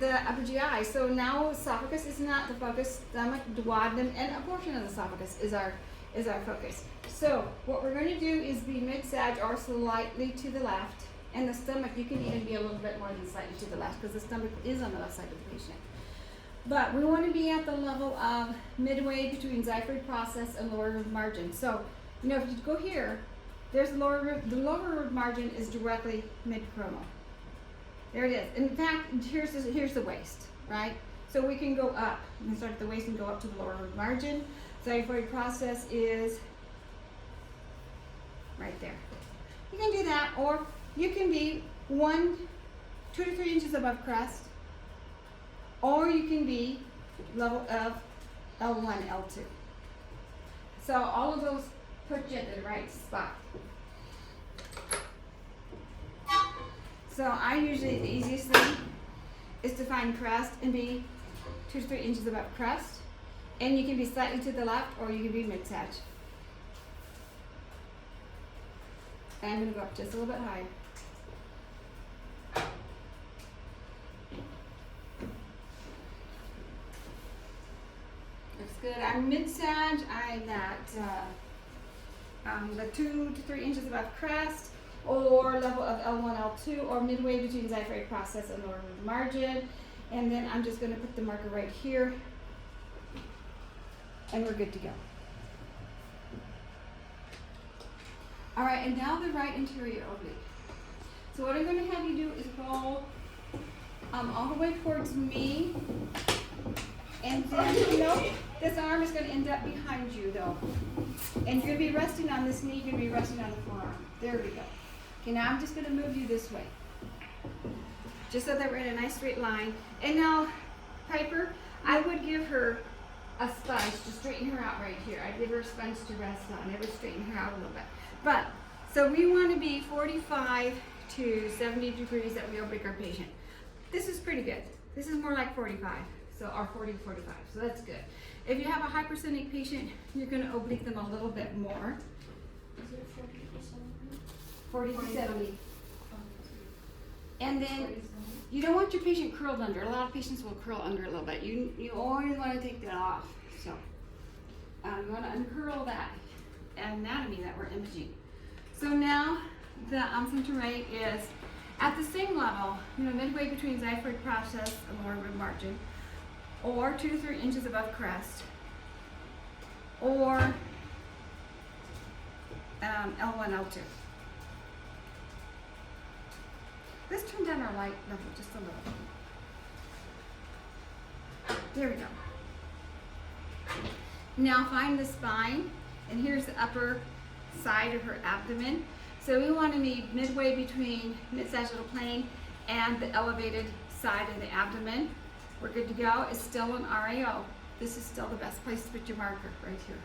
the upper GI. So now esophagus is not the focus, stomach, duodenum, and a portion of the esophagus is our focus. So what we're going to do is be mid-sag or slightly to the left, and the stomach, you can even be a little bit more than slightly to the left because the stomach is on the left side of the patient. But we want to be at the level of midway between xiphoid process and lower rib margin. So, you know, if you go here, there's the lower rib margin is directly mid-coronal. There it is. In fact, here's the waist, right? So we can go up. We can start at the waist and go up to the lower rib margin. Xiphoid process is right there. You can do that, or you can be 2 to 3 inches above crest, or you can be level of L1, L2. So all of those put you at the right spot. So I usually, the easiest thing is to find crest and be 2 to 3 inches above crest. And you can be slightly to the left, or you can be mid-sag. And I'm going to go up just a little bit higher. Looks good. I'm mid-sag. I'm at the 2 to 3 inches above crest, or level of L1, L2, or midway between xiphoid process and lower rib margin. And then I'm just going to put the marker right here, and we're good to go. All right, and now the right interior oblique. So what I'm going to have you do is go all the way towards me, and then, you know, this arm is going to end up behind you though. And you're going to be resting on this knee, you're going to be resting on the forearm. There we go. Okay, now I'm just going to move you this way, just so that we're in a nice straight line. And now, Piper, I would give her a sponge to straighten her out right here. I'd give her a sponge to rest on. I would straighten her out a little bit. But, so we want to be 45 to 70 degrees that we oblique our patient. This is pretty good. This is more like 45, so or 40 to 45, so that's good. If you have a hypersonic patient, you're going to oblique them a little bit more. Is it 40 to 70? 40 to 70. And then you don't want your patient curled under. A lot of patients will curl under a little bit. You always want to take that off. So I'm going to uncurl that anatomy that we're imaging. So now the center right is at the same level, you know, midway between xiphoid process and lower rib margin, or 2 to 3 inches above crest, or L1, L2. Let's turn down our light level just a little. There we go. Now find the spine, and here's the upper side of her abdomen. So we want to be midway between mid-sagittal plane and the elevated side of the abdomen. We're good to go. It's still an RAO. This is still the best place to put your marker, right here.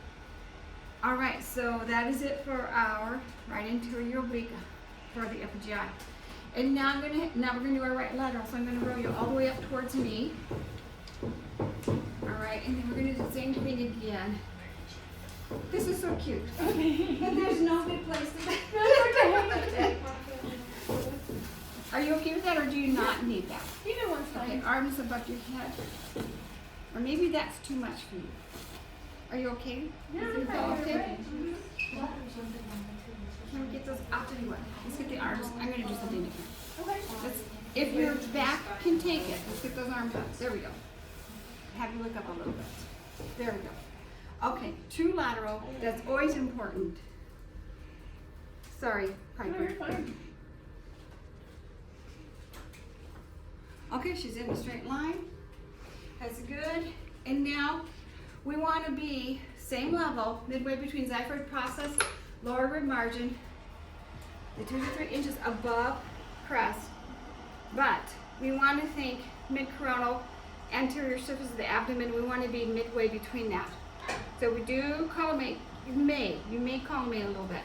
All right, so that is it for our right interior oblique for the upper GI. And now we're gonna do our right lateral. So I'm gonna roll you all the way up towards me. All right, and then we're gonna do the same thing again. This is so cute. And there's no good place to Are you okay with that, or do you not need that? Either one's fine. Okay, arms above your head. Or maybe that's too much for you. Are you okay? Yeah, Is it I'm okay? right. Can we get those? I'll tell you what. Let's get the arms. I'm going to do something different. Okay. If your back can take it, let's get those arms up. There we go. Have you look up a little bit. There we go. Okay, true lateral. That's always important. Sorry, No, Piper. you're fine. Okay, she's in a straight line. That's good. And now we want to be same level, midway between xiphoid process, lower rib margin, the 2 to 3 inches above crest. But we want to think mid-coronal, anterior surface of the abdomen. We want to be midway between that. So we do collimate. You may collimate a little bit.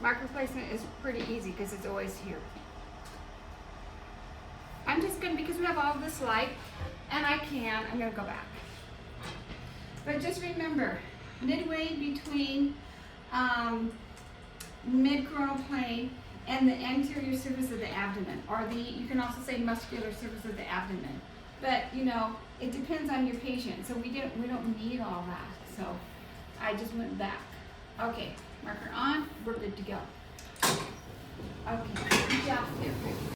Marker placement is pretty easy because it's always here. I'm just going to, because we have all this light, and I'm going to go back. But just remember, midway between mid-coronal plane and the anterior surface of the abdomen, or you can also say muscular surface of the abdomen. But, you know, it depends on your patient, so we don't need all that, so I just went back. Okay, marker on, we're good to go. Okay, good job there.